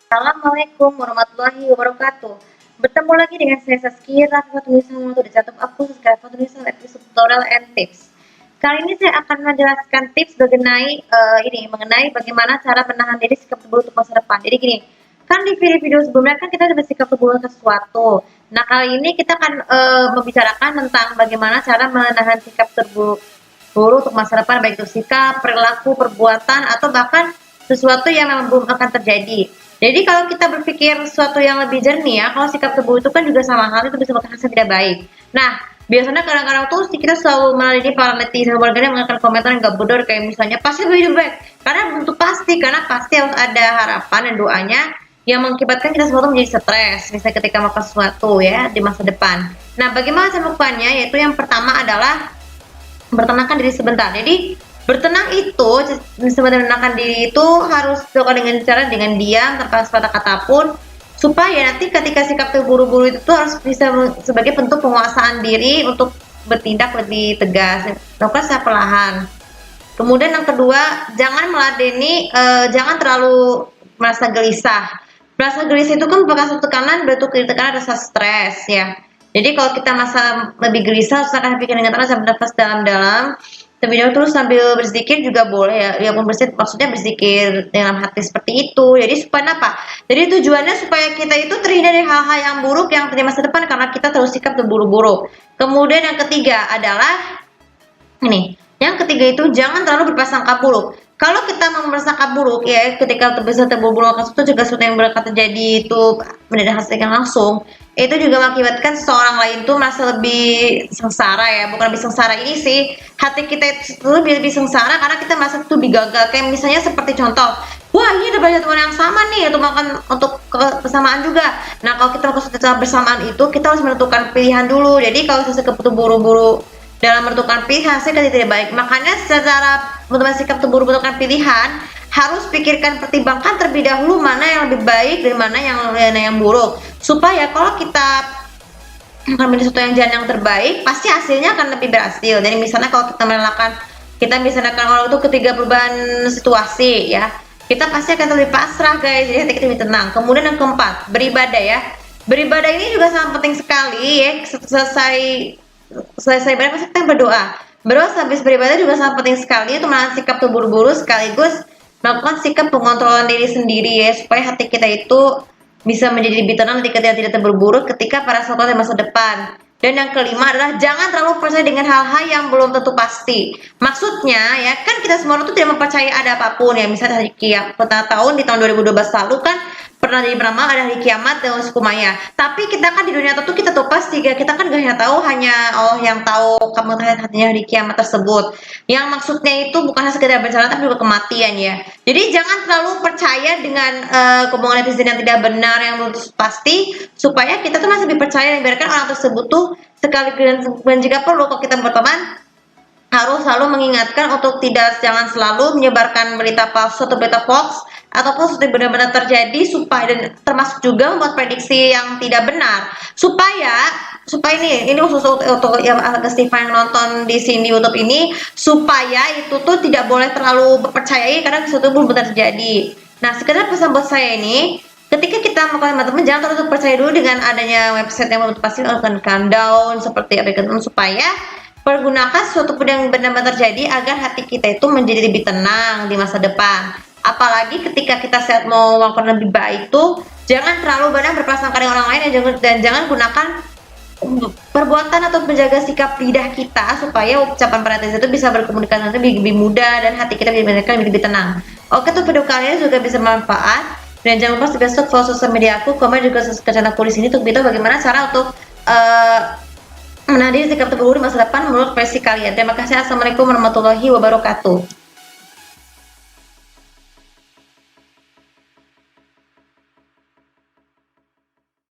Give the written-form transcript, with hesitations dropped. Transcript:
Assalamualaikum warahmatullahi wabarakatuh. Bertemu lagi dengan saya Saskia, Tulisan untuk dicatat aku subscribe Tulisan episode tutorial and tips. Kali ini saya akan menjelaskan tips mengenai bagaimana cara menahan diri sikap tersebut untuk masa depan. Jadi gini, kan di video-video sebelumnya kan kita ada sikap tersebut ke sesuatu. Nah kali ini kita akan membicarakan tentang bagaimana cara menahan sikap tersebut untuk masa depan, baik itu sikap, perilaku, perbuatan, atau bahkan sesuatu yang memang belum akan terjadi. Jadi kalau kita berpikir sesuatu yang lebih jernih ya, kalau sikap tersebut itu kan juga sama hal itu bisa berhasil tidak baik. Nah, biasanya kadang-kadang tuh kita selalu melalui para netizen warganet mengatakan komentar yang gak bodor kayak misalnya pasti lebih baik. Karena untuk pasti, karena pasti harus ada harapan dan doanya yang mengakibatkan kita semua menjadi stres, misalnya ketika melakukan sesuatu ya di masa depan. Nah, bagaimana cara melakukannya? Yaitu yang pertama adalah bertenangkan diri sebentar. Jadi bertenang itu sebenarnya menenangkan diri itu harus dilakukan dengan diam tanpa sepatah kata pun, supaya nanti ketika sikap terburu-buru itu harus bisa sebagai bentuk penguasaan diri untuk bertindak lebih tegas, lakukan secara perlahan. Kemudian yang kedua, jangan meladeni, jangan terlalu merasa gelisah. Merasa gelisah itu kan merupakan suatu tekanan, bentuk tekanan rasa stres ya. Jadi kalau kita masa lebih gelisah, usahakan pikir dengan tenang sambil nafas dalam-dalam. Terlebih terus sambil berzikir juga boleh ya. Ya maksudnya berzikir dalam hati seperti itu. Jadi supaya apa? Jadi tujuannya supaya kita itu terhindar dari hal-hal yang buruk yang terjadi masa depan karena kita terus sikap terburu-buru. Kemudian yang ketiga adalah ini. Yang ketiga itu jangan terlalu berprasangka buruk. Kalau kita mau berprasangka buruk ya, ketika terburu-buru akan sesuatu juga sesuatu yang bakal terjadi itu mendadak hasilkan langsung, itu juga mengakibatkan seseorang lain tuh merasa lebih sengsara ya, bukan lebih sengsara ini sih, hati kita itu lebih sengsara karena kita merasa tuh lebih gagal. Kayak misalnya seperti contoh, wah ini ada belajar teman yang sama nih untuk makan untuk kebersamaan juga. Nah kalau kita melakukan bersamaan itu kita harus menentukan pilihan dulu. Jadi kalau sesuatu buru-buru dalam menentukan pilihan saya tidak baik. Makanya secara menentukan sikap terburu-buru menentukan pilihan harus pikirkan, pertimbangkan terlebih dahulu mana yang lebih baik dan mana yang buruk, supaya kalau kita mengambil sesuatu yang jalan yang terbaik pasti hasilnya akan lebih berhasil. Jadi misalnya kalau kita misalnya kalau itu ketiga perubahan situasi ya, kita pasti akan lebih pasrah guys, jadi kita lebih tenang. Kemudian yang keempat, beribadah ya. Beribadah ini juga sangat penting sekali ya. Selesai ibadah pasti kita berdoa. Habis beribadah juga sangat penting sekali untuk menahan sikap terburu-buru sekaligus melakukan sikap pengontrolan diri sendiri ya, supaya hati kita itu bisa menjadi lebih tenang ketika tidak terburu-buru ketika pada suatu masa depan. Dan yang kelima adalah jangan terlalu percaya dengan hal-hal yang belum tentu pasti. Maksudnya ya kan kita semua itu tidak mempercayai ada apapun ya. Misalnya hari kiamat, di tahun 2012 lalu kan pernah jadi beramal ada hari kiamat dan suku Maya. Tapi kita kan di dunia itu kita tahu pasti ya, kita kan gak hanya tahu, hanya Allah yang tahu kamu hatinya hari kiamat tersebut. Yang maksudnya itu bukan hanya sekedar bencana tapi juga kematian ya. Jadi jangan terlalu percaya dengan omongan netizen yang tidak benar yang belum pasti, supaya kita tuh masih lebih percaya dan biarkan orang tersebut tuh sekali dan jika perlu kalau kita berteman harus selalu mengingatkan untuk jangan selalu menyebarkan berita palsu atau berita hoax ataupun sesuatu benar-benar terjadi, supaya dan termasuk juga membuat prediksi yang tidak benar supaya ini khusus untuk yang agak Stefan yang nonton di sini YouTube ini, supaya itu tuh tidak boleh terlalu percayai karena sesuatu belum benar terjadi. Nah sekedar pesan buat saya ini, ketika kita melakukan teman-teman jangan terlalu percaya dulu dengan adanya website yang pasti akan countdown seperti apa supaya pergunakan sesuatu yang benar-benar terjadi agar hati kita itu menjadi lebih tenang di masa depan. Apalagi ketika kita mau melakukan lebih baik tuh jangan terlalu banyak berprasangka dengan orang lain dan jangan gunakan perbuatan atau menjaga sikap lidah kita supaya ucapan para netizen itu bisa berkomunikasi lebih mudah dan hati kita lebih tenang. Oke tuh video kalian juga bisa bermanfaat dan jangan lupa subscribe follow sosial media aku, komen juga ke channel aku di sini untuk tahu bagaimana cara untuk menahan diri sikap terburu di masa depan menurut versi kalian. Terima kasih. Assalamualaikum warahmatullahi wabarakatuh.